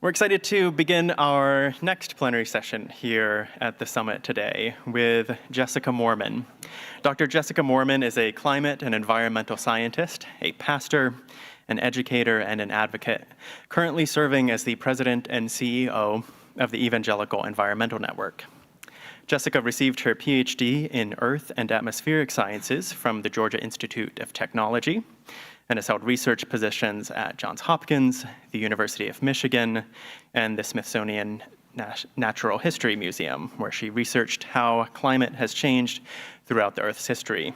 We're excited to begin our next plenary session here at the summit today with Jessica Moerman. Dr. Jessica Moerman is a climate and environmental scientist, a pastor, an educator, and an advocate, currently serving as the president and CEO of the Evangelical Environmental Network. Jessica received her PhD in Earth and Atmospheric Sciences from the Georgia Institute of Technology, and has held research positions at Johns Hopkins, the University of Michigan, and the Smithsonian Natural History Museum, where she researched how climate has changed throughout the Earth's history.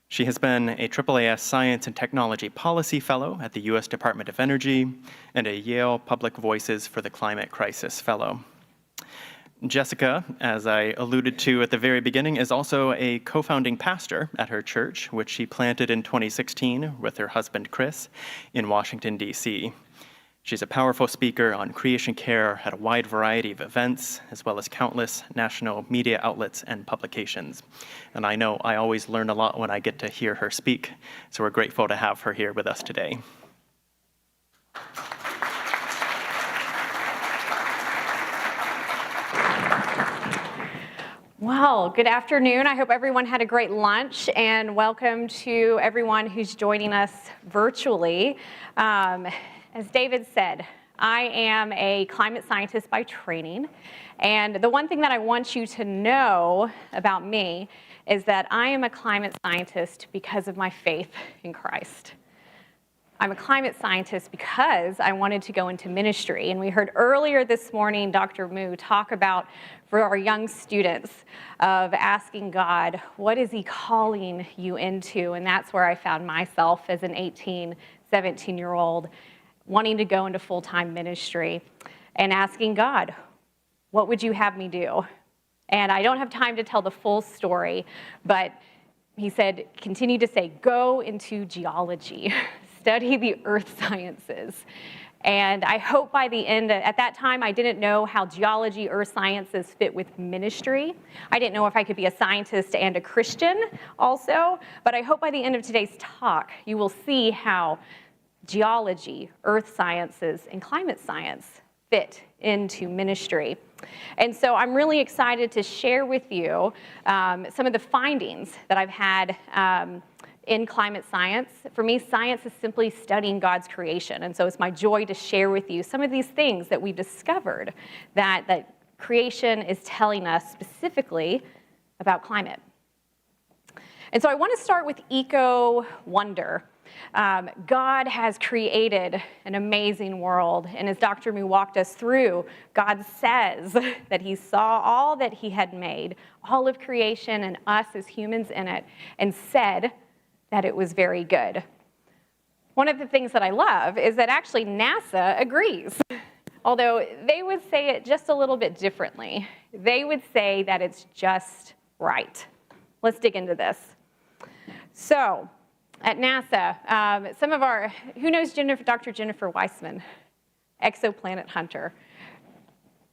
She has been a AAAS Science and Technology Policy Fellow at the U.S. Department of Energy and a Yale Public Voices for the Climate Crisis Fellow. Jessica, as I alluded to at the very beginning, is also a co-founding pastor at her church, which she planted in 2016 with her husband, Chris, in Washington, D.C. She's a powerful speaker on creation care at a wide variety of events, as well as countless national media outlets and publications. And I know I always learn a lot when I get to hear her speak, so we're grateful to have her here with us today. Well, good afternoon. I hope everyone had a great lunch, and welcome to everyone who's joining us virtually. As David said, I am a climate scientist by training, and the one thing that I want you to know about me is that I am a climate scientist because of my faith in Christ. I'm a climate scientist because I wanted to go into ministry. And we heard earlier this morning Dr. Moo talk about, for our young students, of asking God, what is he calling you into? And that's where I found myself as an 18, 17-year-old wanting to go into full-time ministry and asking God, what would you have me do? And I don't have time to tell the full story, but he said, continue to say, go into geology. Study the earth sciences. And I hope by the end, at that time, I didn't know how geology, earth sciences fit with ministry. I didn't know if I could be a scientist and a Christian also, but I hope by the end of today's talk, you will see how geology, earth sciences, and climate science fit into ministry. And so I'm really excited to share with you some of the findings that I've had in climate science. For me, science is simply studying God's creation. And so it's my joy to share with you some of these things that we discovered that creation is telling us specifically about climate. And so I want to start with eco-wonder. God has created an amazing world. And as Dr. Moo walked us through, God says that he saw all that he had made, all of creation and us as humans in it, and said that it was very good. One of the things that I love is that actually NASA agrees, although they would say it just a little bit differently. They would say that it's just right. Let's dig into this. So, at NASA, some of our, who knows Dr. Jennifer Weissman, exoplanet hunter?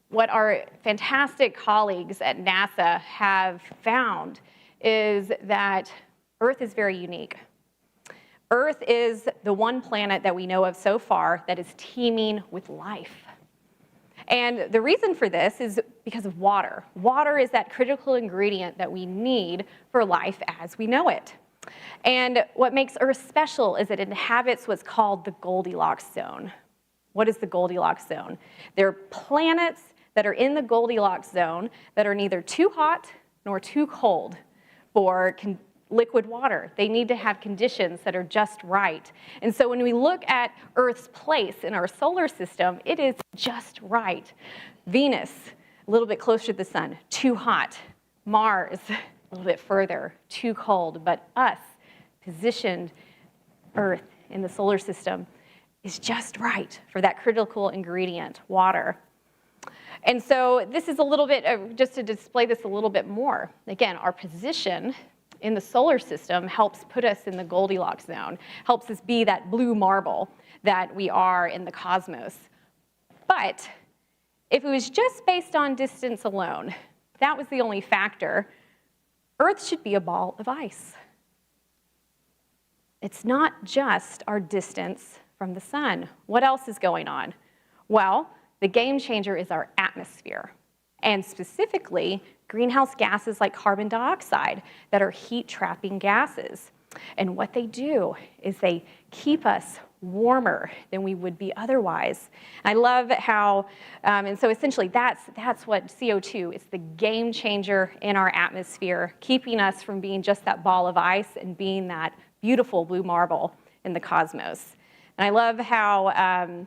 What our fantastic colleagues at NASA have found is that Earth is very unique. Earth is the one planet that we know of so far that is teeming with life. And the reason for this is because of water. Water is that critical ingredient that we need for life as we know it. And what makes Earth special is it inhabits what's called the Goldilocks zone. What is the Goldilocks zone? There are planets that are in the Goldilocks zone that are neither too hot nor too cold for liquid water. They need to have conditions that are just right. And so when we look at Earth's place in our solar system, it is just right. Venus, a little bit closer to the sun, too hot. Mars, a little bit further, too cold. But us, positioned Earth in the solar system, is just right for that critical ingredient, water. And so this is a little bit, just to display this a little bit more. Again, our position in the solar system helps put us in the Goldilocks zone, helps us be that blue marble that we are in the cosmos. But if it was just based on distance alone, that was the only factor, Earth should be a ball of ice. It's not just our distance from the sun. What else is going on? Well, The game changer is our atmosphere, and specifically greenhouse gases like carbon dioxide that are heat-trapping gases. And what they do is they keep us warmer than we would be otherwise. I love how, and so essentially that's what CO2 is, the game changer in our atmosphere, keeping us from being just that ball of ice and being that beautiful blue marble in the cosmos. And I love how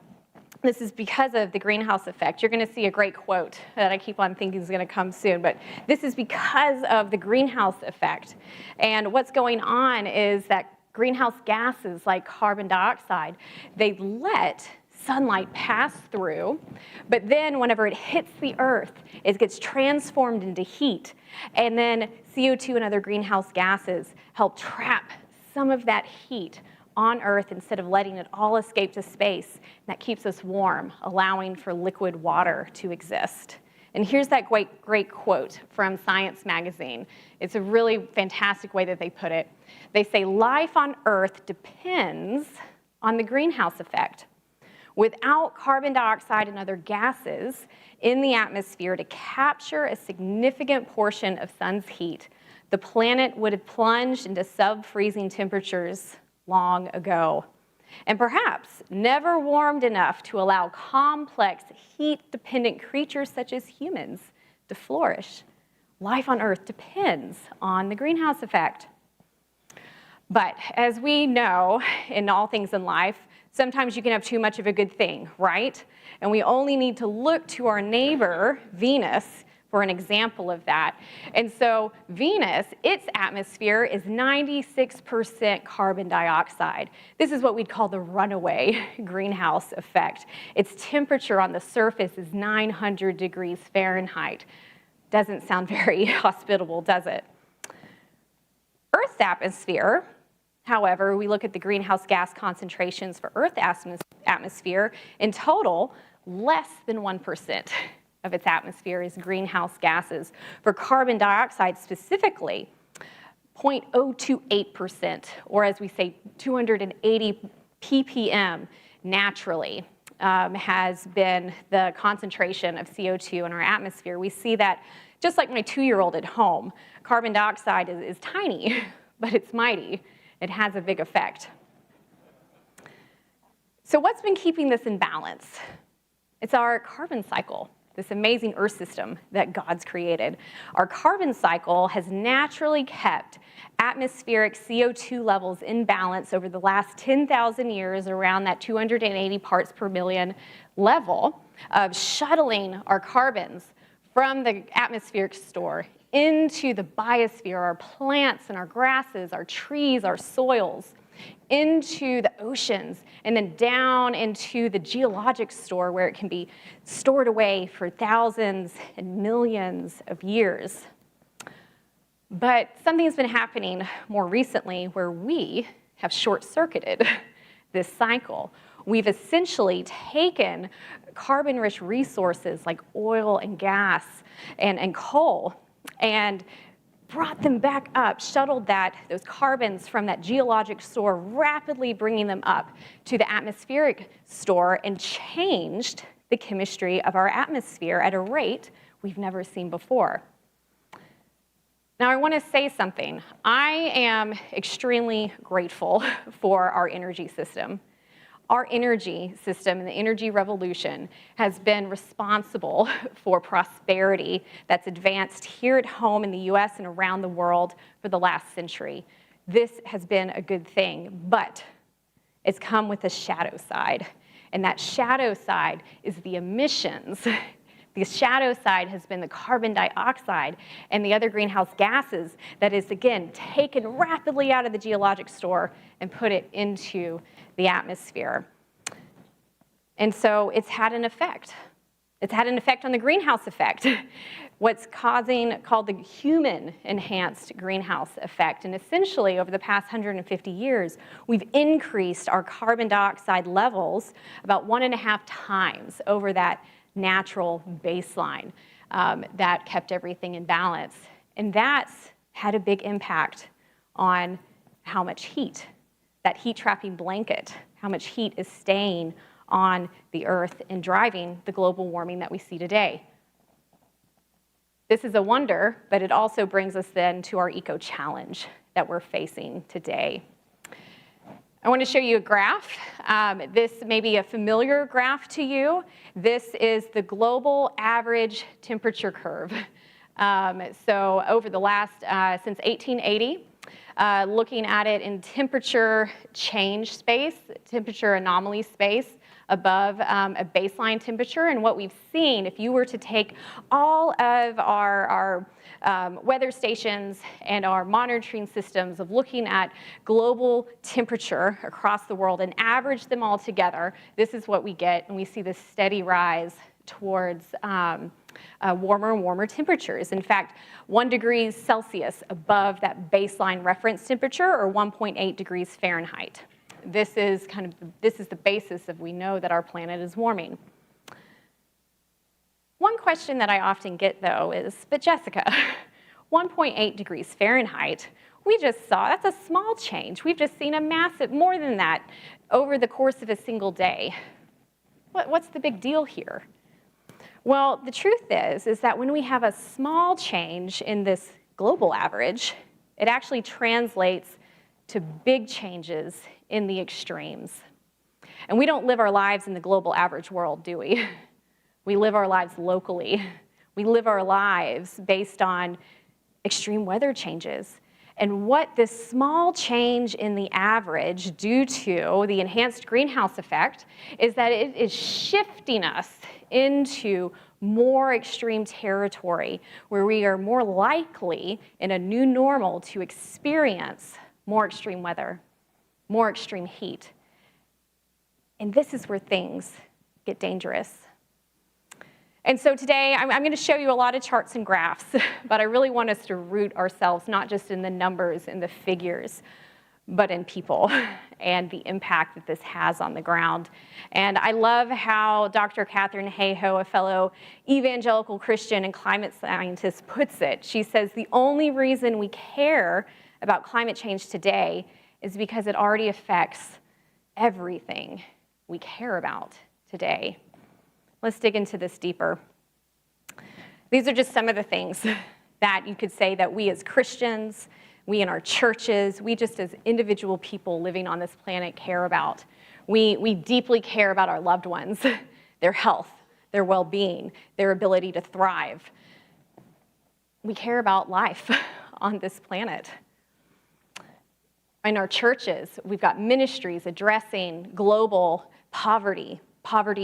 this is because of the greenhouse effect. You're going to see a great quote that I keep on thinking is going to come soon, but this is because of the greenhouse effect. And what's going on is that greenhouse gases like carbon dioxide, they let sunlight pass through, but then whenever it hits the earth, it gets transformed into heat. And then CO2 and other greenhouse gases help trap some of that heat on Earth instead of letting it all escape to space. And that keeps us warm, allowing for liquid water to exist. And here's that great quote from Science magazine. It's a really fantastic way that they put it. They say, life on Earth depends on the greenhouse effect. Without carbon dioxide and other gases in the atmosphere to capture a significant portion of sun's heat, the planet would have plunged into sub-freezing temperatures long ago, and perhaps never warmed enough to allow complex heat-dependent creatures such as humans to flourish. Life on Earth depends on the greenhouse effect. But as we know in all things in life, sometimes you can have too much of a good thing, right? And we only need to look to our neighbor, Venus, for an example of that. And so Venus, its atmosphere is 96% carbon dioxide. This is what we'd call the runaway greenhouse effect. Its temperature on the surface is 900 degrees Fahrenheit. Doesn't sound very hospitable, does it? Earth's atmosphere, however, we look at the greenhouse gas concentrations for Earth's atmosphere, in total, less than 1% of its atmosphere is greenhouse gases. For carbon dioxide specifically, 0.028%, or as we say, 280 ppm naturally has been the concentration of CO2 in our atmosphere. We see that just like my 2-year-old at home. Carbon dioxide is tiny, but it's mighty. It has a big effect. So what's been keeping this in balance? It's our carbon cycle, this amazing Earth system that God's created. Our carbon cycle has naturally kept atmospheric CO2 levels in balance over the last 10,000 years around that 280 parts per million level of shuttling our carbons from the atmospheric store into the biosphere, our plants and our grasses, our trees, our soils, into the oceans, and then down into the geologic store where it can be stored away for thousands and millions of years. But something's been happening more recently where we have short-circuited this cycle. We've essentially taken carbon-rich resources like oil and gas and coal and brought them back up, shuttled those carbons from that geologic store, rapidly bringing them up to the atmospheric store, and changed the chemistry of our atmosphere at a rate we've never seen before. Now, I want to say something. I am extremely grateful for our energy system. Our energy system and the energy revolution has been responsible for prosperity that's advanced here at home in the US and around the world for the last century. This has been a good thing, but it's come with a shadow side. And that shadow side is the emissions. The shadow side has been the carbon dioxide and the other greenhouse gases that is, again, taken rapidly out of the geologic store and put it into the atmosphere. And so it's had an effect. It's had an effect on the greenhouse effect, what's called the human-enhanced greenhouse effect. And essentially, over the past 150 years, we've increased our carbon dioxide levels about 1.5 times over that natural baseline that kept everything in balance. And that's had a big impact on how much heat, that heat-trapping blanket, how much heat is staying on the Earth and driving the global warming that we see today. This is a wonder, but it also brings us then to our eco-challenge that we're facing today. I want to show you a graph. This may be a familiar graph to you. This is the global average temperature curve. So over the last, since 1880, looking at it in temperature change space, temperature anomaly space above a baseline temperature. And what we've seen, if you were to take all of our weather stations and our monitoring systems of looking at global temperature across the world and average them all together, this is what we get, and we see this steady rise towards warmer and warmer temperatures. In fact, 1 degree Celsius above that baseline reference temperature, or 1.8 degrees Fahrenheit. This is the basis of we know that our planet is warming. One question that I often get, though, is, but Jessica, 1.8 degrees Fahrenheit, we just saw, that's a small change. We've just seen a massive, more than that, over the course of a single day. What's the big deal here? Well, the truth is that when we have a small change in this global average, it actually translates to big changes in the extremes. And we don't live our lives in the global average world, do we? We live our lives locally. We live our lives based on extreme weather changes. And what this small change in the average due to the enhanced greenhouse effect is that it is shifting us into more extreme territory where we are more likely in a new normal to experience more extreme weather, more extreme heat. And this is where things get dangerous. And so today, I'm going to show you a lot of charts and graphs, but I really want us to root ourselves not just in the numbers and the figures, but in people and the impact that this has on the ground. And I love how Dr. Katharine Hayhoe, a fellow evangelical Christian and climate scientist, puts it. She says, the only reason we care about climate change today is because it already affects everything we care about today. Let's dig into this deeper. These are just some of the things that you could say that we as Christians, we in our churches, we just as individual people living on this planet care about. We deeply care about our loved ones, their health, their well-being, their ability to thrive. We care about life on this planet. In our churches, we've got ministries addressing global poverty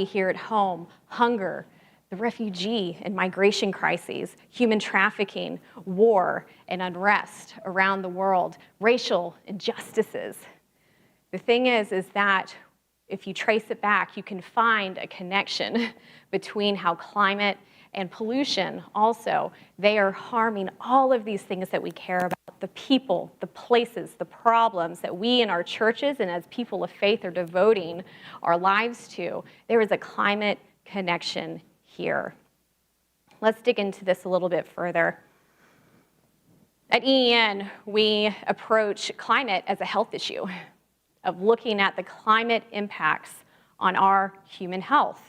here at home, hunger, the refugee and migration crises, human trafficking, war and unrest around the world, racial injustices. The thing is that if you trace it back, you can find a connection between how climate and pollution also, they are harming all of these things that we care about, the people, the places, the problems that we in our churches and as people of faith are devoting our lives to. There is a climate connection here. Let's dig into this a little bit further. At EEN, we approach climate as a health issue, of looking at the climate impacts on our human health,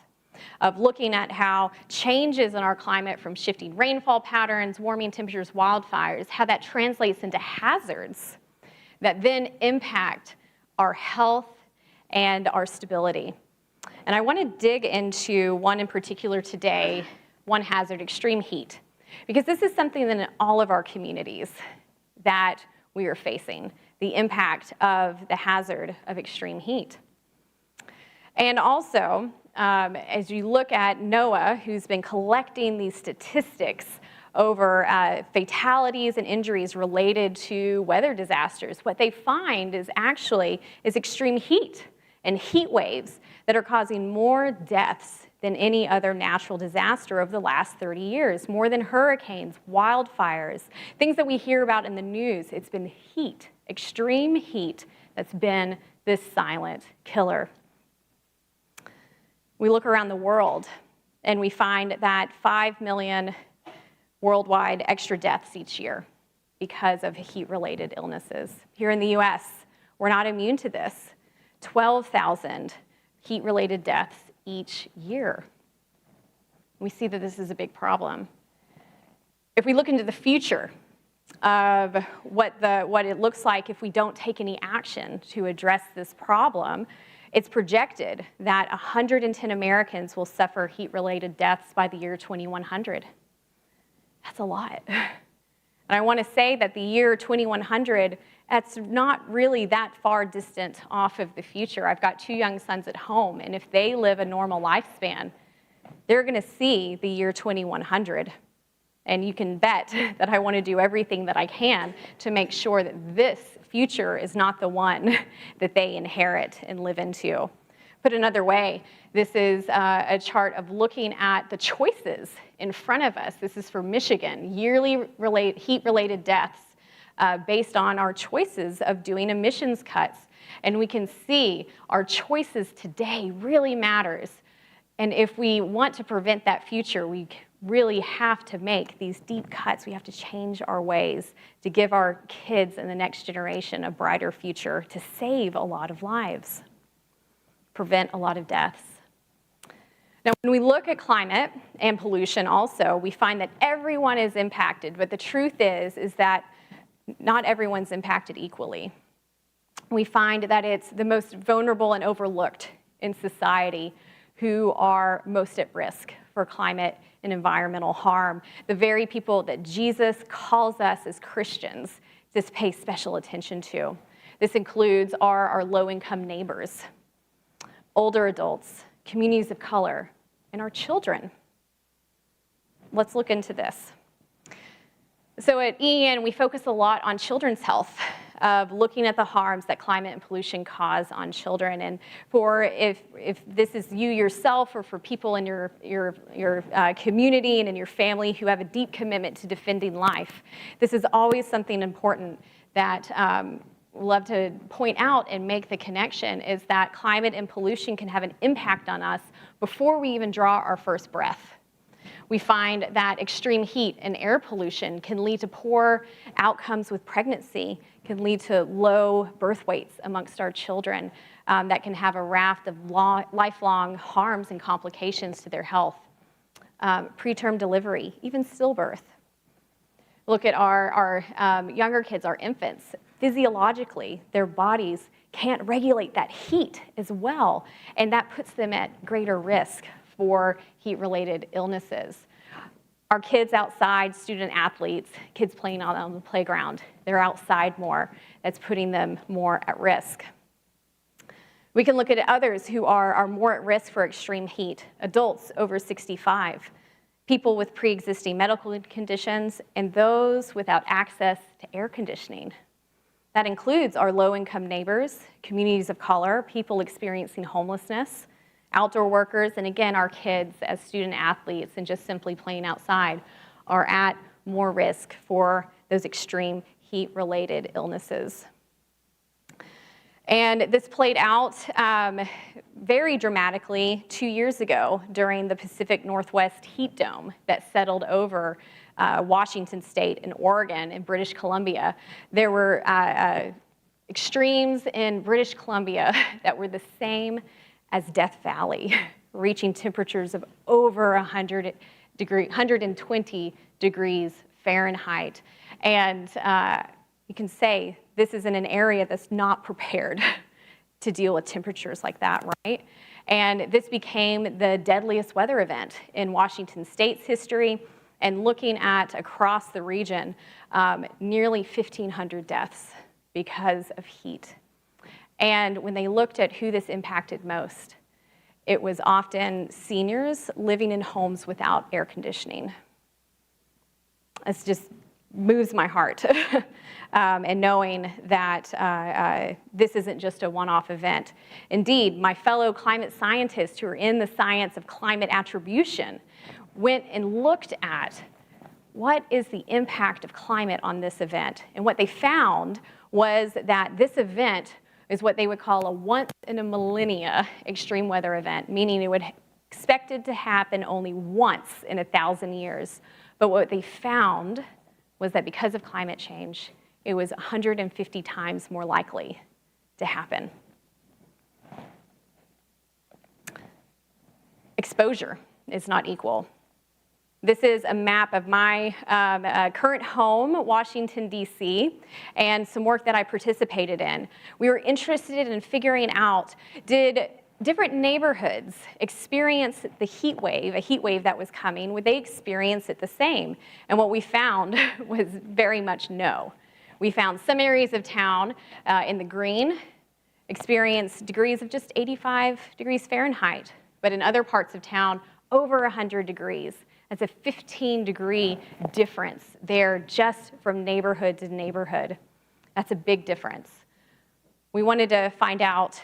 of looking at how changes in our climate from shifting rainfall patterns, warming temperatures, wildfires, how that translates into hazards that then impact our health and our stability. And I want to dig into one in particular today, one hazard, extreme heat, because this is something that in all of our communities that we are facing, the impact of the hazard of extreme heat. And also, as you look at NOAA, who's been collecting these statistics over fatalities and injuries related to weather disasters, what they find is extreme heat and heat waves that are causing more deaths than any other natural disaster of the last 30 years, more than hurricanes, wildfires, things that we hear about in the news. It's been heat, extreme heat, that's been this silent killer. We look around the world and we find that 5 million worldwide extra deaths each year because of heat-related illnesses. Here in the US, we're not immune to this. 12,000 heat-related deaths each year. We see that this is a big problem. If we look into the future of what it looks like if we don't take any action to address this problem, it's projected that 110 Americans will suffer heat-related deaths by the year 2100. That's a lot. And I want to say that the year 2100, that's not really that far distant off of the future. I've got 2 young sons at home, and if they live a normal lifespan, they're going to see the year 2100. And you can bet that I want to do everything that I can to make sure that this future is not the one that they inherit and live into. Put another way, this is a chart of looking at the choices in front of us. This is for Michigan, yearly heat-related deaths based on our choices of doing emissions cuts. And we can see our choices today really matters. And if we want to prevent that future, we really have to make these deep cuts. We have to change our ways to give our kids and the next generation a brighter future, to save a lot of lives, prevent a lot of deaths. Now, when we look at climate and pollution also, we find that everyone is impacted, but the truth is that not everyone's impacted equally. We find that it's the most vulnerable and overlooked in society who are most at risk for climate and environmental harm. The very people that Jesus calls us as Christians to pay special attention to. This includes our low-income neighbors, older adults, communities of color, and our children. Let's look into this. So at EEN, we focus a lot on children's health, of looking at the harms that climate and pollution cause on children. And for if this is you yourself or for people in your community and in your family who have a deep commitment to defending life, this is always something important that love to point out and make the connection, is that climate and pollution can have an impact on us before we even draw our first breath. We find that extreme heat and air pollution can lead to poor outcomes with pregnancy, can lead to low birth weights amongst our children, that can have a raft of lifelong harms and complications to their health. Preterm delivery, even stillbirth. Look at our younger kids, our infants. Physiologically, their bodies can't regulate that heat as well, and that puts them at greater risk for heat-related illnesses. Our kids outside, student athletes, kids playing out on the playground, they're outside more. That's putting them more at risk. We can look at others who are more at risk for extreme heat, adults over 65, people with pre-existing medical conditions, and those without access to air conditioning. That includes our low-income neighbors, communities of color, people experiencing homelessness, outdoor workers, and again, our kids as student athletes and just simply playing outside are at more risk for those extreme heat-related illnesses. And this played out very dramatically 2 years ago during the Pacific Northwest heat dome that settled over Washington State and Oregon and British Columbia. There were extremes in British Columbia that were the same as Death Valley, reaching temperatures of over 120 degrees Fahrenheit. And you can say this is in an area that's not prepared to deal with temperatures like that, right? And this became the deadliest weather event in Washington State's history. And looking at across the region, nearly 1,500 deaths because of heat. And when they looked at who this impacted most, it was often seniors living in homes without air conditioning. It just moves my heart. And knowing that this isn't just a one-off event. Indeed, my fellow climate scientists who are in the science of climate attribution went and looked at what is the impact of climate on this event. And what they found was that this event is what they would call a once in a millennia extreme weather event, meaning it would expected to happen only once in 1,000 years. But what they found was that because of climate change, it was 150 times more likely to happen. exposure is not equal. This is a map of my current home, Washington, D.C., and some work that I participated in. We were interested in figuring out, did different neighborhoods experience the heat wave, a heat wave that was coming, would they experience it the same? And what we found was very much no. We found some areas of town in the green experienced degrees of just 85 degrees Fahrenheit, but in other parts of town, over 100 degrees. That's a 15-degree difference there just from neighborhood to neighborhood. That's a big difference. We wanted to find out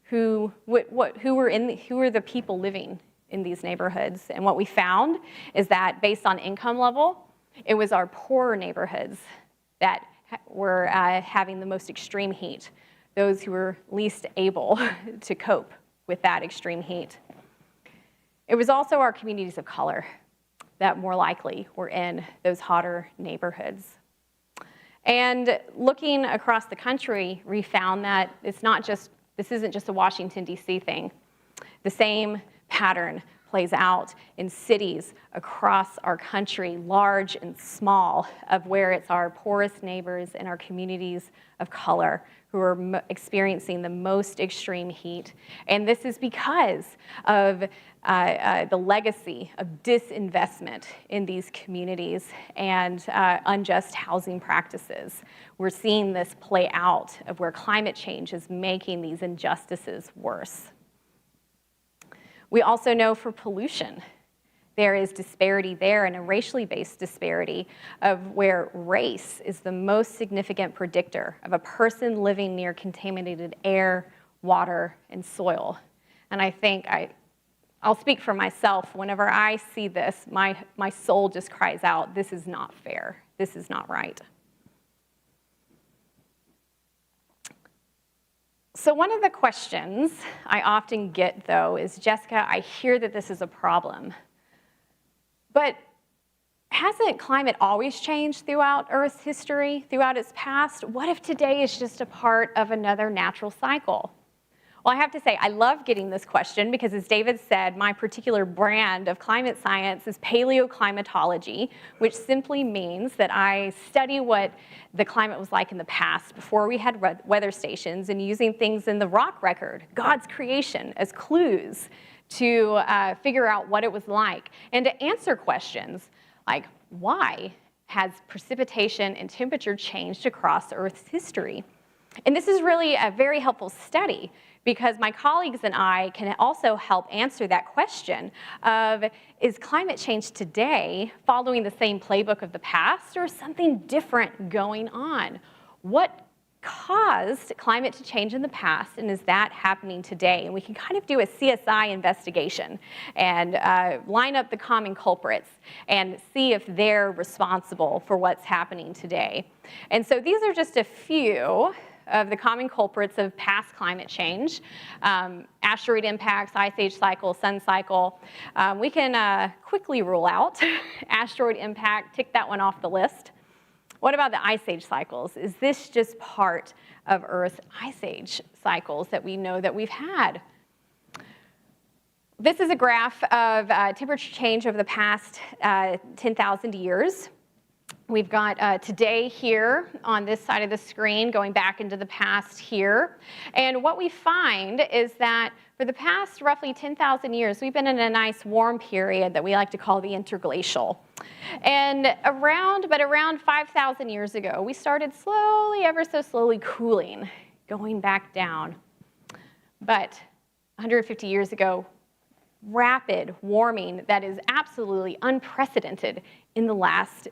who were the people living in these neighborhoods. And what we found is that based on income level, it was our poorer neighborhoods that were having the most extreme heat, those who were least able to cope with that extreme heat. It was also our communities of color that more likely were in those hotter neighborhoods. And looking across the country, we found that this isn't just a Washington, D.C. thing. The same pattern plays out in cities across our country, large and small, of where it's our poorest neighbors and our communities of color who are experiencing the most extreme heat. And this is because of the legacy of disinvestment in these communities and unjust housing practices. We're seeing this play out of where climate change is making these injustices worse. We also know for pollution, there is disparity there, and a racially based disparity of where race is the most significant predictor of a person living near contaminated air, water, and soil. And I think I'll speak for myself. Whenever I see this, my soul just cries out, this is not fair. This is not right. So one of the questions I often get, though, is, Jessica, I hear that this is a problem, but hasn't climate always changed throughout Earth's history, throughout its past? What if today is just a part of another natural cycle? Well, I have to say, I love getting this question because, as David said, my particular brand of climate science is paleoclimatology, which simply means that I study what the climate was like in the past before we had weather stations, and using things in the rock record, God's creation, as clues to figure out what it was like, and to answer questions like, why has precipitation and temperature changed across Earth's history? And this is really a very helpful study because my colleagues and I can also help answer that question of, is climate change today following the same playbook of the past, or is something different going on? What caused climate to change in the past, and is that happening today? And we can kind of do a CSI investigation and line up the common culprits and see if they're responsible for what's happening today. And so these are just a few of the common culprits of past climate change. Asteroid impacts, ice age cycle, sun cycle. We can quickly rule out asteroid impact, tick that one off the list. What about the ice age cycles? Is this just part of Earth's ice age cycles that we know that we've had? This is a graph of temperature change over the past 10,000 years. We've got today here on this side of the screen, going back into the past here. And what we find is that for the past roughly 10,000 years, we've been in a nice warm period that we like to call the interglacial. And around 5,000 years ago, we started slowly, ever so slowly cooling, going back down. But 150 years ago, rapid warming that is absolutely unprecedented in the last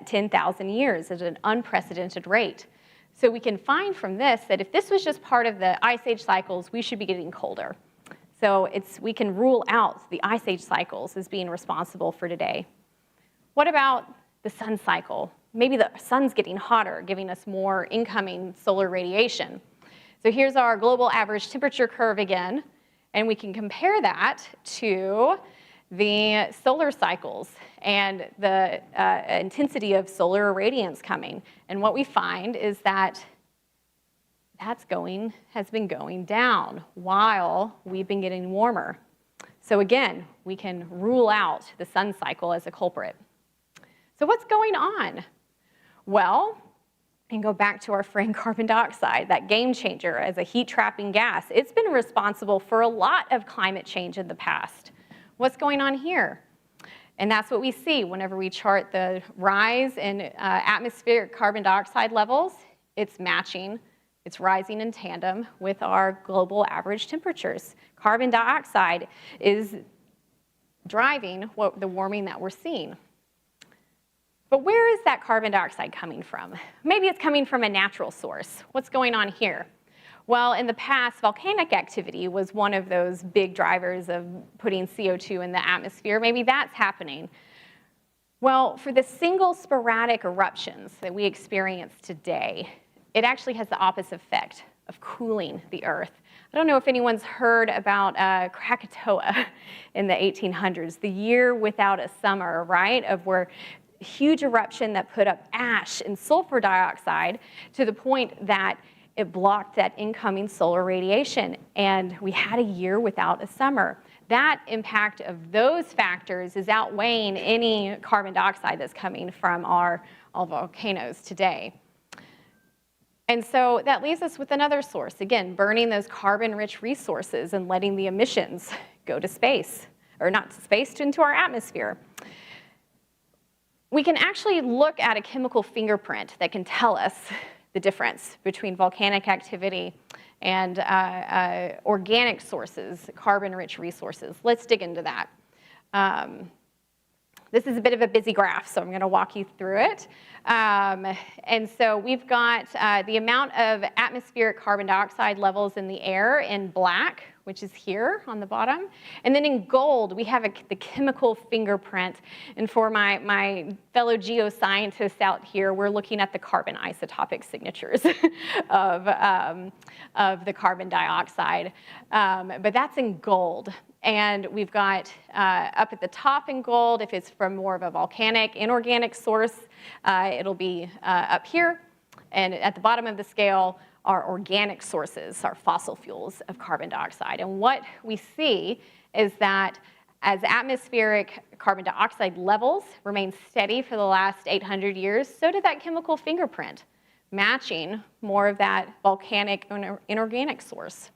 10,000 years at an unprecedented rate. So we can find from this that if this was just part of the ice age cycles, we should be getting colder. So we can rule out the ice age cycles as being responsible for today. What about the sun cycle? Maybe the sun's getting hotter, giving us more incoming solar radiation. So here's our global average temperature curve again, and we can compare that to the solar cycles and the intensity of solar irradiance coming. And what we find is that has been going down while we've been getting warmer. So again, we can rule out the sun cycle as a culprit. So what's going on? Well, and go back to our friend carbon dioxide, that game changer as a heat-trapping gas. It's been responsible for a lot of climate change in the past. What's going on here? And that's what we see whenever we chart the rise in atmospheric carbon dioxide levels. It's matching, it's rising in tandem with our global average temperatures. Carbon dioxide is driving the warming that we're seeing. But where is that carbon dioxide coming from? Maybe it's coming from a natural source. What's going on here? Well, in the past, volcanic activity was one of those big drivers of putting CO2 in the atmosphere. Maybe that's happening. Well, for the single sporadic eruptions that we experience today, it actually has the opposite effect of cooling the Earth. I don't know if anyone's heard about Krakatoa in the 1800s, the year without a summer, right? Of where huge eruption that put up ash and sulfur dioxide to the point that it blocked that incoming solar radiation, and we had a year without a summer. That impact of those factors is outweighing any carbon dioxide that's coming from our volcanoes today. And so that leaves us with another source, again, burning those carbon-rich resources and letting the emissions go to space, or not to space, into our atmosphere. We can actually look at a chemical fingerprint that can tell us the difference between volcanic activity and organic sources, carbon-rich resources. Let's dig into that. This is a bit of a busy graph, so I'm going to walk you through it. And so we've got the amount of atmospheric carbon dioxide levels in the air in black, which is here on the bottom. And then in gold, we have the chemical fingerprint. And for my fellow geoscientists out here, we're looking at the carbon isotopic signatures of the carbon dioxide. But that's in gold. And we've got up at the top in gold, if it's from more of a volcanic, inorganic source, it'll be up here. And at the bottom of the scale are organic sources, our fossil fuels of carbon dioxide. And what we see is that as atmospheric carbon dioxide levels remain steady for the last 800 years, so did that chemical fingerprint, matching more of that volcanic inorganic source.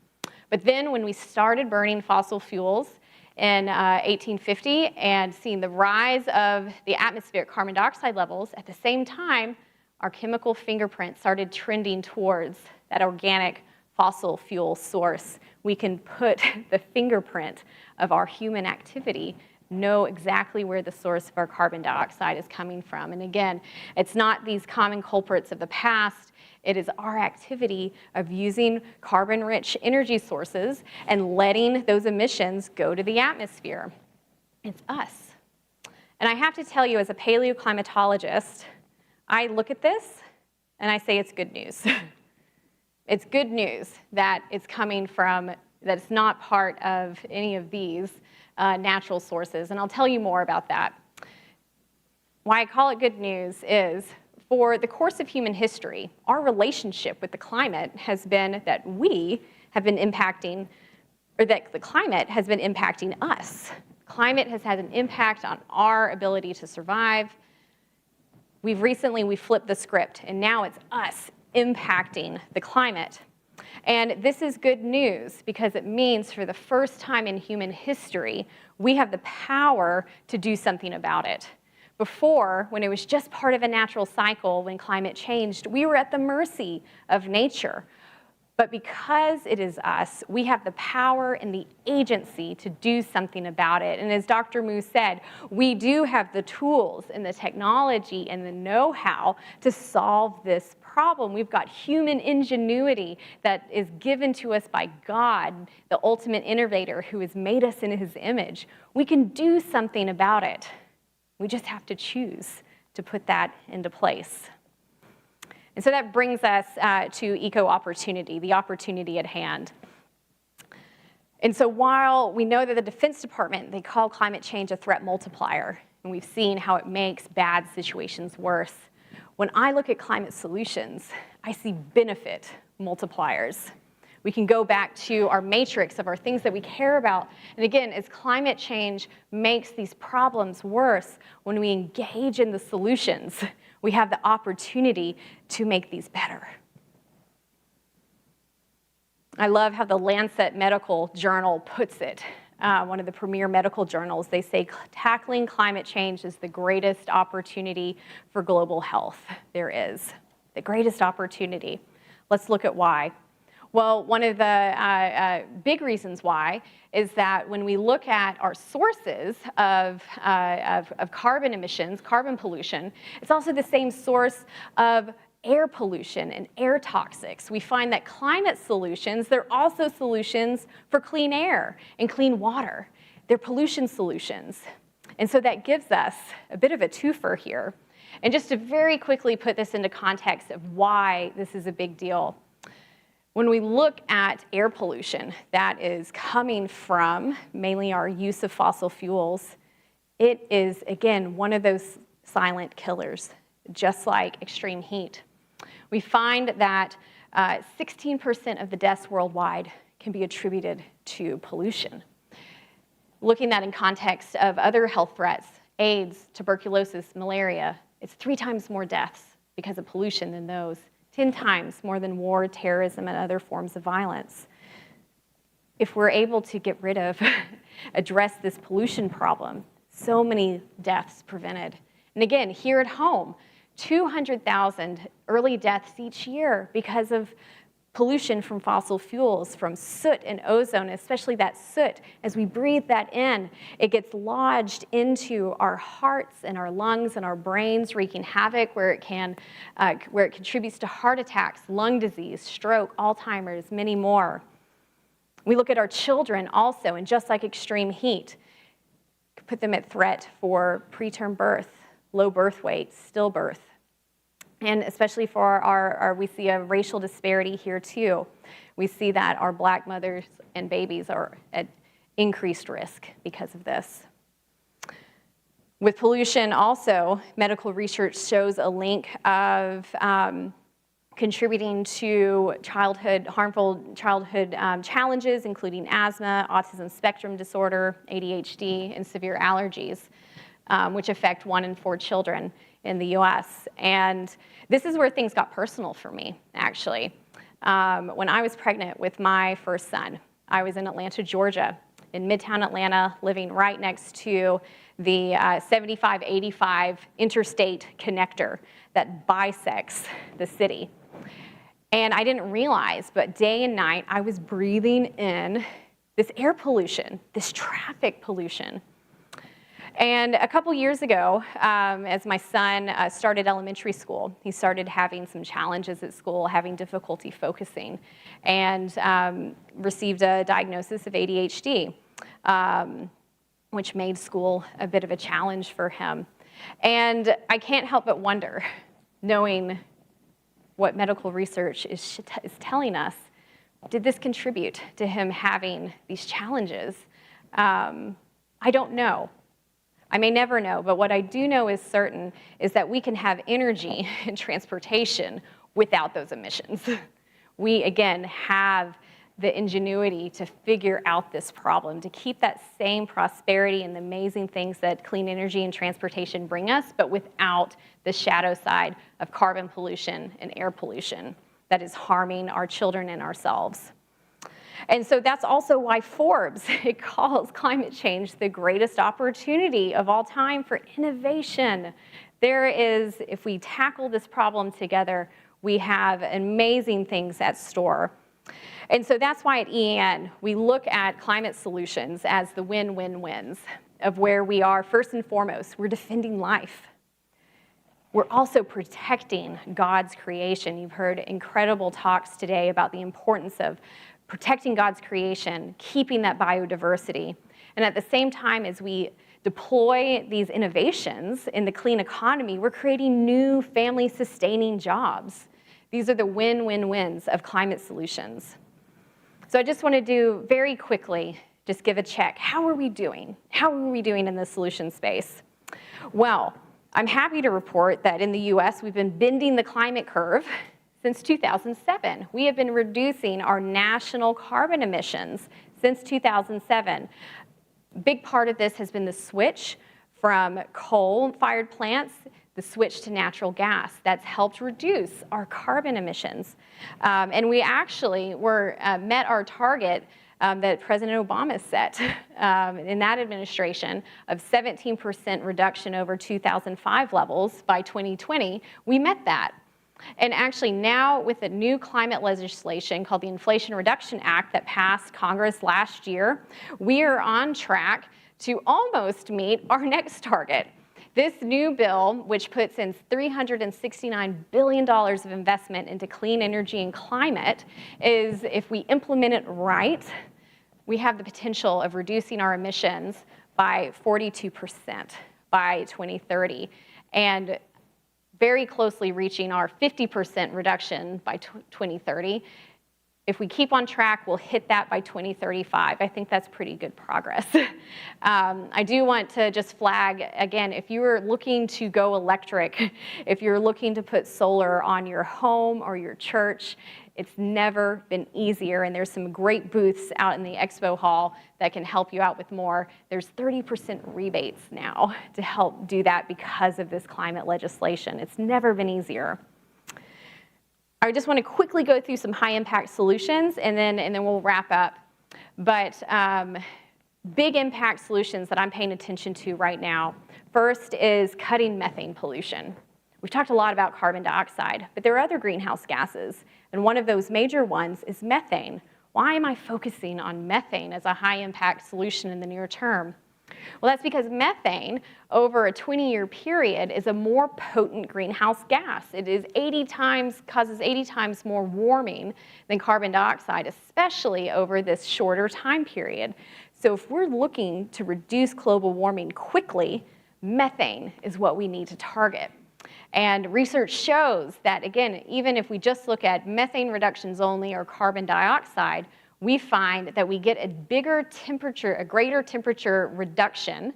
But then when we started burning fossil fuels in 1850 and seeing the rise of the atmospheric carbon dioxide levels, at the same time, our chemical fingerprint started trending towards that organic fossil fuel source. We can put the fingerprint of our human activity, know exactly where the source of our carbon dioxide is coming from. And again, it's not these common culprits of the past. It is our activity of using carbon-rich energy sources and letting those emissions go to the atmosphere. It's us. And I have to tell you, as a paleoclimatologist, I look at this and I say it's good news. It's good news that it's coming from, that it's not part of any of these natural sources. And I'll tell you more about that. Why I call it good news is, for the course of human history, our relationship with the climate has been that we have been impacting, or that the climate has been impacting us. Climate has had an impact on our ability to survive. We flipped the script, and now it's us impacting the climate. And this is good news because it means for the first time in human history, we have the power to do something about it. Before, when it was just part of a natural cycle, when climate changed, we were at the mercy of nature. But because it is us, we have the power and the agency to do something about it. And as Dr. Moo said, we do have the tools and the technology and the know-how to solve this problem. We've got human ingenuity that is given to us by God, the ultimate innovator who has made us in his image. We can do something about it. We just have to choose to put that into place. And so that brings us to eco-opportunity, the opportunity at hand. And so while we know that the Defense Department, they call climate change a threat multiplier, and we've seen how it makes bad situations worse, when I look at climate solutions, I see benefit multipliers. We can go back to our matrix of our things that we care about. And again, as climate change makes these problems worse, when we engage in the solutions, we have the opportunity to make these better. I love how the Lancet Medical Journal puts it, one of the premier medical journals. They say tackling climate change is the greatest opportunity for global health there is. The greatest opportunity. Let's look at why. Well, one of the big reasons why is that when we look at our sources of carbon emissions, carbon pollution, it's also the same source of air pollution and air toxics. We find that climate solutions, they're also solutions for clean air and clean water. They're pollution solutions. And so that gives us a bit of a twofer here. And just to very quickly put this into context of why this is a big deal. When we look at air pollution that is coming from mainly our use of fossil fuels, it is, again, one of those silent killers, just like extreme heat. We find that 16% of the deaths worldwide can be attributed to pollution. Looking at in context of other health threats, AIDS, tuberculosis, malaria, it's 3 times more deaths because of pollution than those. 10 times more than war, terrorism, and other forms of violence. If we're able to get rid of, address this pollution problem, so many deaths prevented. And again, here at home, 200,000 early deaths each year because of pollution from fossil fuels, from soot and ozone, especially that soot. As we breathe that in, it gets lodged into our hearts and our lungs and our brains, wreaking havoc where it contributes to heart attacks, lung disease, stroke, Alzheimer's, many more. We look at our children also, and just like extreme heat, put them at threat for preterm birth, low birth weight, stillbirth. And especially for we see a racial disparity here too. We see that our Black mothers and babies are at increased risk because of this. With pollution also, medical research shows a link of contributing to harmful childhood challenges, including asthma, autism spectrum disorder, ADHD, and severe allergies, which affect 1 in 4 children in the US. And this is where things got personal for me, actually. When I was pregnant with my first son, I was in Atlanta, Georgia, in Midtown Atlanta, living right next to the 75-85 interstate connector that bisects the city. And I didn't realize, but day and night, I was breathing in this air pollution, this traffic pollution. And a couple years ago, as my son started elementary school, he started having some challenges at school, having difficulty focusing, and received a diagnosis of ADHD, which made school a bit of a challenge for him. And I can't help but wonder, knowing what medical research is telling us, did this contribute to him having these challenges? I don't know. I may never know, but what I do know is certain is that we can have energy in transportation without those emissions. We, again, have the ingenuity to figure out this problem, to keep that same prosperity and the amazing things that clean energy and transportation bring us, but without the shadow side of carbon pollution and air pollution that is harming our children and ourselves. And so that's also why Forbes, it calls climate change the greatest opportunity of all time for innovation. There is, if we tackle this problem together, we have amazing things at store. And so that's why at EAN, we look at climate solutions as the win-win-wins of where we are, first and foremost, we're defending life. We're also protecting God's creation. You've heard incredible talks today about the importance of protecting God's creation, keeping that biodiversity. And at the same time as we deploy these innovations in the clean economy, we're creating new family-sustaining jobs. These are the win-win-wins of climate solutions. So I just want to do very quickly, just give a check. How are we doing? How are we doing in the solution space? Well, I'm happy to report that in the US, we've been bending the climate curve since 2007. We have been reducing our national carbon emissions since 2007. Big part of this has been the switch from coal-fired plants, the switch to natural gas. That's helped reduce our carbon emissions. And we actually met our target that President Obama set in that administration of 17% reduction over 2005 levels by 2020. We met that. And actually now with the new climate legislation called the Inflation Reduction Act that passed Congress last year, we are on track to almost meet our next target. This new bill, which puts in $369 billion of investment into clean energy and climate, is, if we implement it right, we have the potential of reducing our emissions by 42% by 2030, and very closely reaching our 50% reduction by 2030. If we keep on track, we'll hit that by 2035. I think that's pretty good progress. I do want to just flag, again, if you are looking to go electric, if you're looking to put solar on your home or your church, it's never been easier, and there's some great booths out in the expo hall that can help you out with more. There's 30% rebates now to help do that because of this climate legislation. It's never been easier. I just want to quickly go through some high-impact solutions, and then we'll wrap up. But big impact solutions that I'm paying attention to right now. First is cutting methane pollution. We've talked a lot about carbon dioxide, but there are other greenhouse gases, and one of those major ones is methane. Why am I focusing on methane as a high-impact solution in the near term? Well, that's because methane, over a 20-year period, is a more potent greenhouse gas. It is causes 80 times more warming than carbon dioxide, especially over this shorter time period. So if we're looking to reduce global warming quickly, methane is what we need to target. And research shows that, again, even if we just look at methane reductions only or carbon dioxide, we find that we get a greater temperature reduction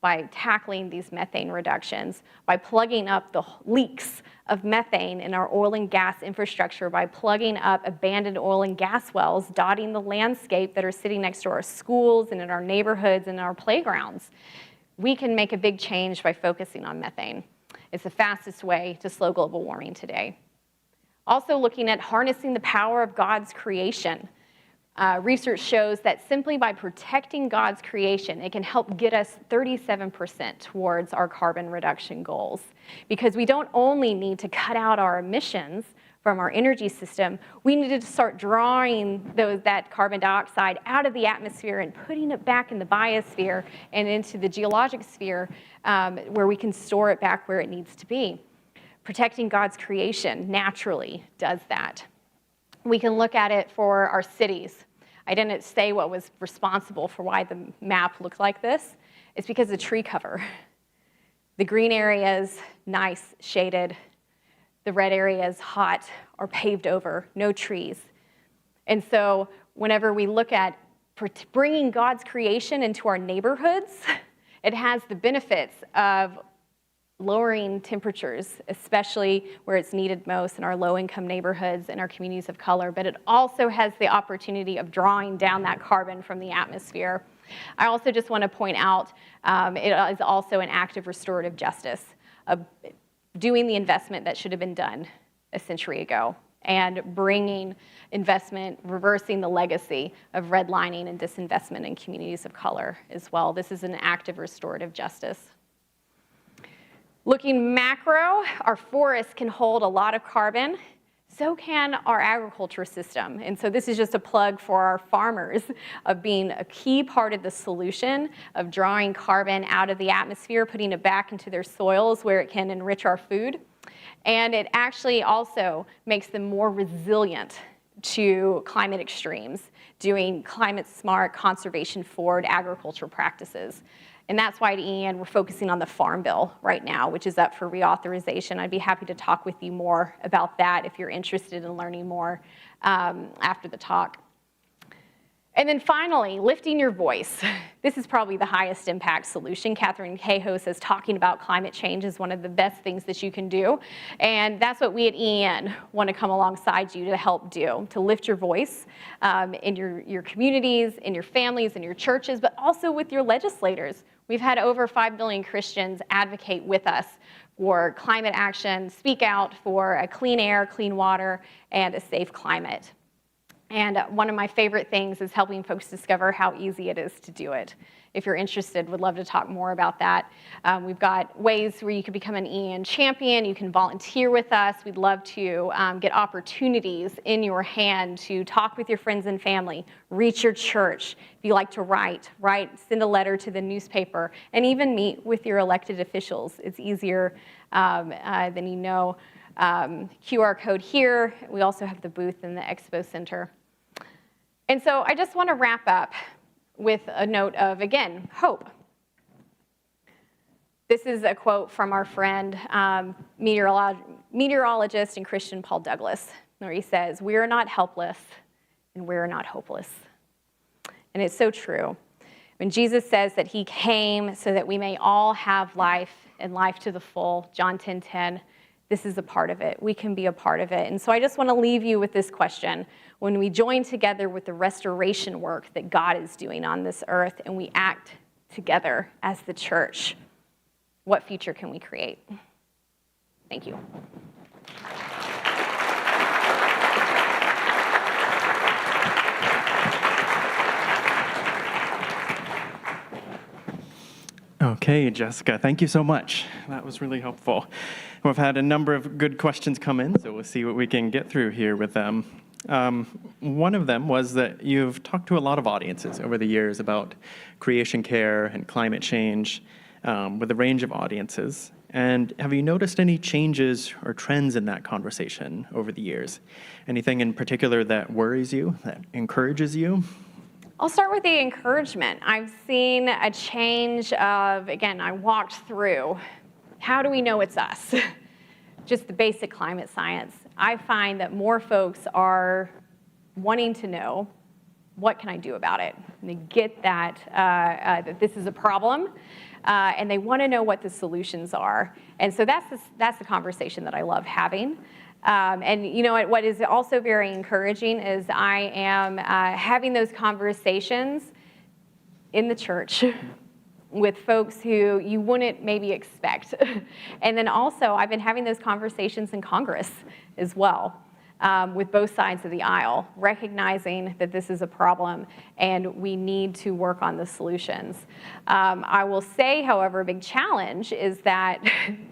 by tackling these methane reductions, by plugging up the leaks of methane in our oil and gas infrastructure, by plugging up abandoned oil and gas wells, dotting the landscape that are sitting next to our schools and in our neighborhoods and our playgrounds. We can make a big change by focusing on methane. It's the fastest way to slow global warming today. Also looking at harnessing the power of God's creation. Research shows that simply by protecting God's creation, it can help get us 37% towards our carbon reduction goals. Because we don't only need to cut out our emissions from our energy system, we need to start drawing that carbon dioxide out of the atmosphere and putting it back in the biosphere and into the geologic sphere where we can store it back where it needs to be. Protecting God's creation naturally does that. We can look at it for our cities. I didn't say what was responsible for why the map looked like this. It's because of the tree cover. The green areas, nice, shaded. The red areas, hot, or paved over, no trees. And so whenever we look at bringing God's creation into our neighborhoods, it has the benefits of lowering temperatures, especially where it's needed most in our low-income neighborhoods and our communities of color, but it also has the opportunity of drawing down that carbon from the atmosphere. I also just want to point out it is also an act of restorative justice, of doing the investment that should have been done a century ago and bringing investment, reversing the legacy of redlining and disinvestment in communities of color as well. This is an act of restorative justice. Looking macro, our forests can hold a lot of carbon. So can our agriculture system. And so this is just a plug for our farmers of being a key part of the solution of drawing carbon out of the atmosphere, putting it back into their soils where it can enrich our food. And it actually also makes them more resilient to climate extremes, doing climate smart, conservation forward agriculture practices. And that's why at EN we're focusing on the Farm Bill right now, which is up for reauthorization. I'd be happy to talk with you more about that if you're interested in learning more after the talk. And then finally, lifting your voice. This is probably the highest impact solution. Catherine Cahill says talking about climate change is one of the best things that you can do. And that's what we at EN want to come alongside you to help do, to lift your voice in your communities, in your families, in your churches, but also with your legislators. We've had over 5 million Christians advocate with us for climate action, speak out for a clean air, clean water, and a safe climate. And one of my favorite things is helping folks discover how easy it is to do it. If you're interested, would love to talk more about that. We've got ways where you can become an EN champion. You can volunteer with us. We'd love to get opportunities in your hand to talk with your friends and family, reach your church. If you like to write, send a letter to the newspaper, and even meet with your elected officials. It's easier than you know. QR code here. We also have the booth in the Expo Center. And so I just want to wrap up with a note of, again, hope. This is a quote from our friend, meteorologist and Christian Paul Douglas, where he says, "We are not helpless and we are not hopeless." And it's so true. When Jesus says that he came so that we may all have life and life to the full, John 10:10, this is a part of it. We can be a part of it. And so I just want to leave you with this question. When we join together with the restoration work that God is doing on this earth and we act together as the church, what future can we create? Thank you. Okay, Jessica, thank you so much. That was really helpful. We've had a number of good questions come in, so we'll see what we can get through here with them. One of them was that you've talked to a lot of audiences over the years about creation care and climate change with a range of audiences. And have you noticed any changes or trends in that conversation over the years? Anything in particular that worries you, that encourages you? I'll start with the encouragement. I've seen a change of, again, I walked through, how do we know it's us? Just the basic climate science. I find that more folks are wanting to know, what can I do about it? And they get that, that this is a problem, and they want to know what the solutions are. And so that's the conversation that I love having. And you know what is also very encouraging is I am having those conversations in the church with folks who you wouldn't maybe expect. And then also I've been having those conversations in Congress as well. With both sides of the aisle, recognizing that this is a problem and we need to work on the solutions. I will say, however, a big challenge is that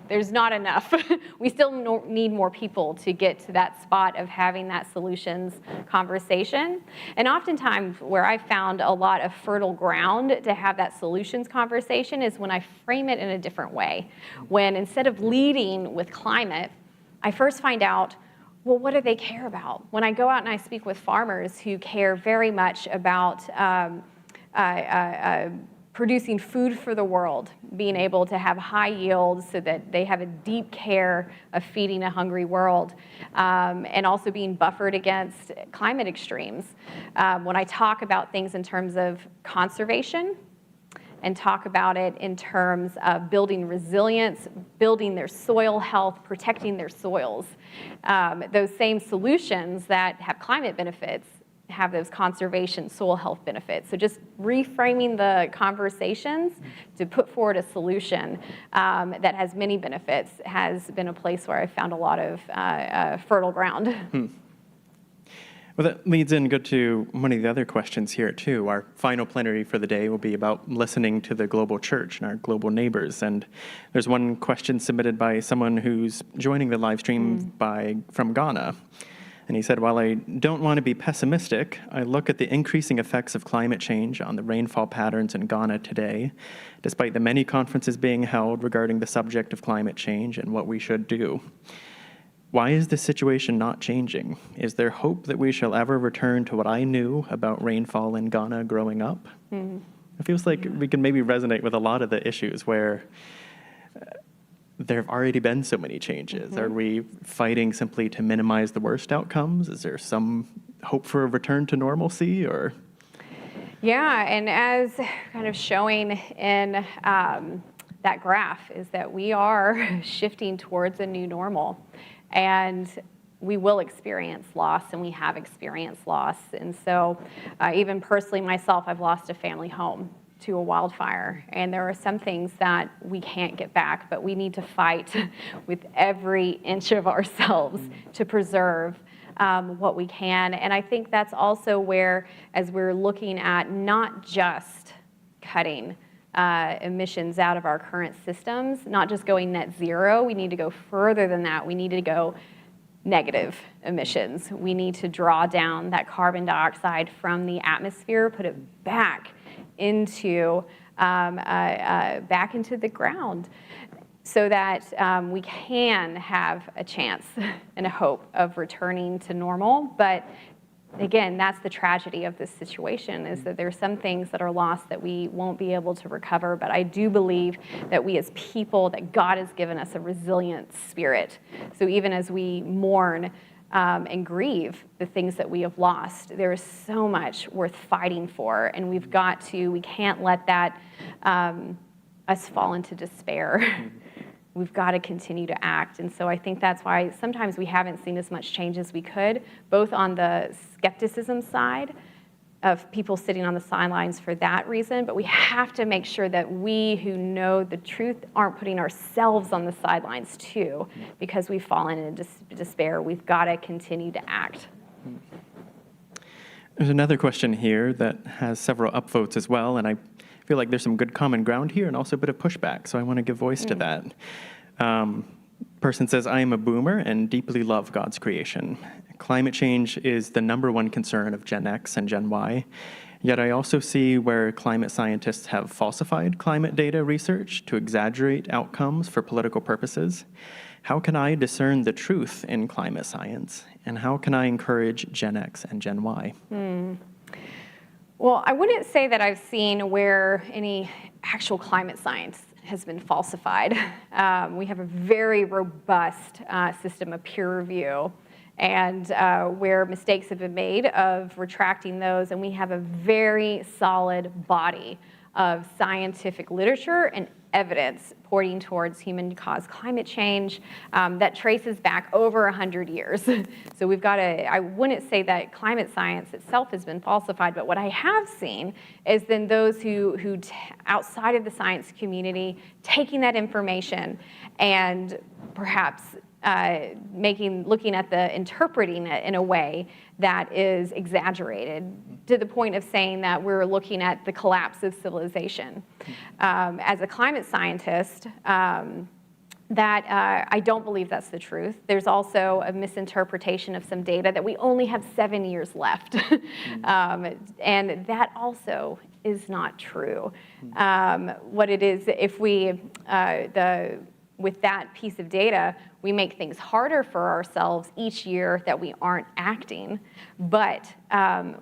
there's not enough. We still need more people to get to that spot of having that solutions conversation. And oftentimes where I found a lot of fertile ground to have that solutions conversation is when I frame it in a different way. When instead of leading with climate, I first find out, well, what do they care about? When I go out and I speak with farmers who care very much about producing food for the world, being able to have high yields so that they have a deep care of feeding a hungry world, and also being buffered against climate extremes. When I talk about things in terms of conservation, and talk about it in terms of building resilience, building their soil health, protecting their soils. Those same solutions that have climate benefits have those conservation soil health benefits. So just reframing the conversations to put forward a solution that has many benefits has been a place where I've found a lot of fertile ground. Well, that leads in good to one of the other questions here, too. Our final plenary for the day will be about listening to the global church and our global neighbors. And there's one question submitted by someone who's joining the live stream from Ghana. And he said, while I don't want to be pessimistic, I look at the increasing effects of climate change on the rainfall patterns in Ghana today, despite the many conferences being held regarding the subject of climate change and what we should do. Why is this situation not changing? Is there hope that we shall ever return to what I knew about rainfall in Ghana growing up? It feels like we can maybe resonate with a lot of the issues where there have already been so many changes. Are we fighting simply to minimize the worst outcomes? Is there some hope for a return to normalcy, or? Yeah, and as kind of showing in that graph is that we are shifting towards a new normal, and we will experience loss, and we have experienced loss. And so even personally myself, I've lost a family home to a wildfire, and there are some things that we can't get back, but we need to fight with every inch of ourselves to preserve what we can. And I think that's also where, as we're looking at not just cutting emissions out of our current systems, not just going net zero, we need to go further than that. We need to go negative emissions. We need to draw down that carbon dioxide from the atmosphere, put it back into the ground, so that we can have a chance and a hope of returning to normal. But again, that's the tragedy of this situation, is that there's some things that are lost that we won't be able to recover. But I do believe that we as people, that God has given us a resilient spirit. So even as we mourn and grieve the things that we have lost, there is so much worth fighting for. And we can't let that us fall into despair. We've got to continue to act. And so I think that's why sometimes we haven't seen as much change as we could, both on the skepticism side of people sitting on the sidelines for that reason, but we have to make sure that we who know the truth aren't putting ourselves on the sidelines too, because we've fallen into despair. We've got to continue to act. There's another question here that has several upvotes as well, and I feel like there's some good common ground here and also a bit of pushback, so I want to give voice to that. Person says, I am a boomer and deeply love God's creation. Climate change is the #1 concern of Gen X and Gen Y, yet I also see where climate scientists have falsified climate data research to exaggerate outcomes for political purposes. How can I discern the truth in climate science, and how can I encourage Gen X and Gen Y? Well, I wouldn't say that I've seen where any actual climate science has been falsified. We have a very robust system of peer review, and where mistakes have been made of retracting those, and we have a very solid body of scientific literature and evidence pointing towards human-caused climate change that traces back over 100 years. So we've got I wouldn't say that climate science itself has been falsified, but what I have seen is then those who outside of the science community, taking that information and perhaps looking at interpreting it in a way that is exaggerated to the point of saying that we're looking at the collapse of civilization. As a climate scientist, I don't believe that's the truth. There's also a misinterpretation of some data that we only have 7 years left. And that also is not true. What it is, if we, with that piece of data, we make things harder for ourselves each year that we aren't acting, but the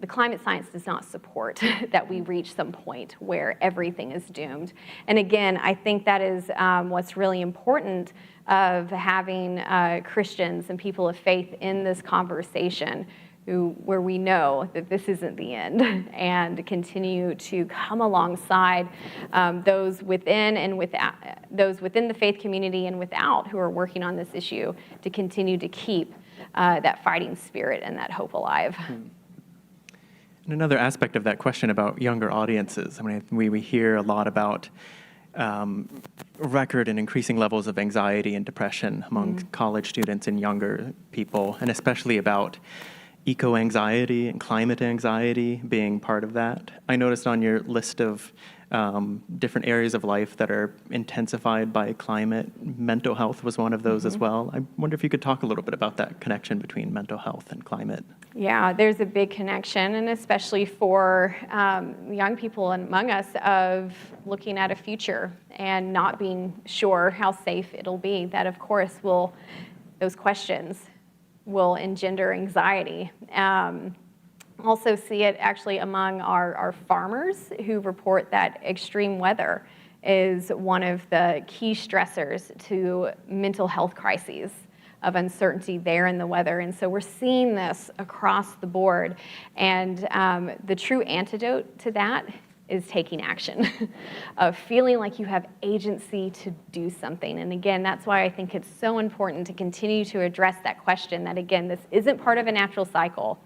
climate science does not support that we reach some point where everything is doomed. And again, I think that is what's really important of having Christians and people of faith in this conversation, where we know that this isn't the end, and continue to come alongside those within the faith community and without, who are working on this issue, to continue to keep that fighting spirit and that hope alive. And another aspect of that question about younger audiences, I mean, we hear a lot about record and increasing levels of anxiety and depression among college students and younger people, and especially about eco-anxiety and climate anxiety being part of that. I noticed on your list of different areas of life that are intensified by climate, mental health was one of those as well. I wonder if you could talk a little bit about that connection between mental health and climate. Yeah, there's a big connection, and especially for young people among us, of looking at a future and not being sure how safe it'll be. That, of course, those questions will engender anxiety. Also see it actually among our farmers, who report that extreme weather is one of the key stressors to mental health crises of uncertainty there in the weather. And so we're seeing this across the board. And the true antidote to that is taking action, of feeling like you have agency to do something. And again, that's why I think it's so important to continue to address that question that, again, this isn't part of a natural cycle.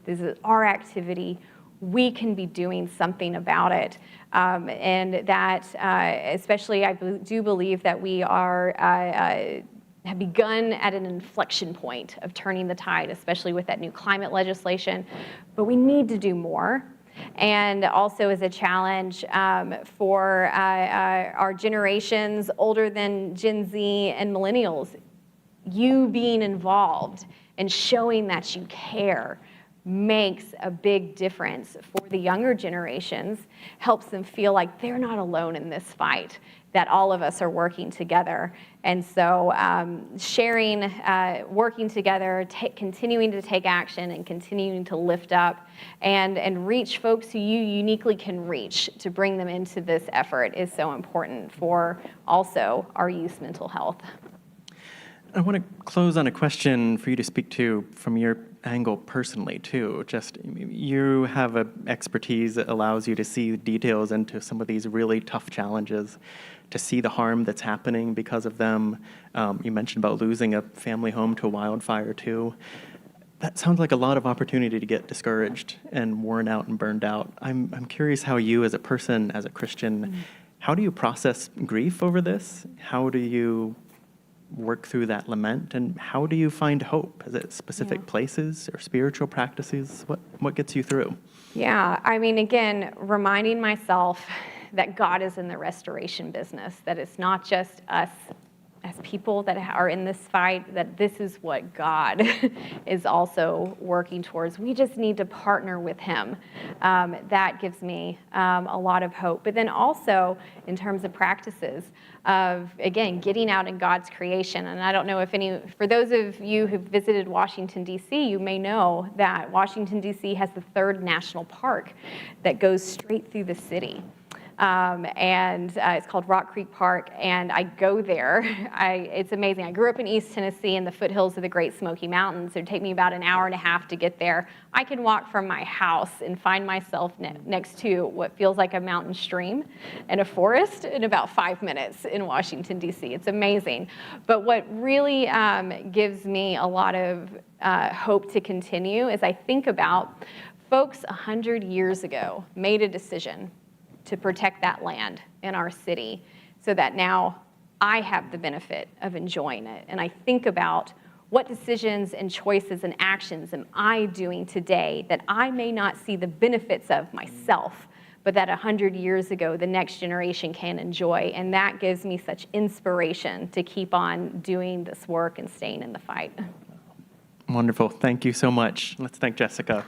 This is our activity. We can be doing something about it. And that, especially, I do believe that we are have begun at an inflection point of turning the tide, especially with that new climate legislation. But we need to do more. And also as a challenge for our generations older than Gen Z and millennials, you being involved and showing that you care makes a big difference for the younger generations, helps them feel like they're not alone in this fight, that all of us are working together. And so sharing, working together, continuing to take action and continuing to lift up and reach folks who you uniquely can reach to bring them into this effort is so important for also our youth mental health. I want to close on a question for you to speak to from your angle personally, too. Just, you have an expertise that allows you to see details into some of these really tough challenges, to see the harm that's happening because of them. You mentioned about losing a family home to a wildfire, too. That sounds like a lot of opportunity to get discouraged and worn out and burned out. I'm curious how you, as a person, as a Christian, how do you process grief over this? How do you work through that lament, and how do you find hope? Is it specific places or spiritual practices? What gets you through? Yeah, I mean, again, reminding myself that God is in the restoration business, that it's not just us as people that are in this fight, that this is what God is also working towards. We just need to partner with him. That gives me a lot of hope. But then also in terms of practices of, again, getting out in God's creation. And I don't know if for those of you who've visited Washington, D.C., you may know that Washington, D.C. has the third national park that goes straight through the city. And it's called Rock Creek Park, and I go there. It's amazing. I grew up in East Tennessee in the foothills of the Great Smoky Mountains. It would take me about an hour and a half to get there. I can walk from my house and find myself next to what feels like a mountain stream and a forest in about 5 minutes in Washington, D.C. It's amazing. But what really gives me a lot of hope to continue is I think about folks 100 years ago made a decision to protect that land in our city so that now I have the benefit of enjoying it. And I think about what decisions and choices and actions am I doing today that I may not see the benefits of myself, but that 100 years ago the next generation can enjoy. And that gives me such inspiration to keep on doing this work and staying in the fight. Wonderful. Thank you so much. Let's thank Jessica.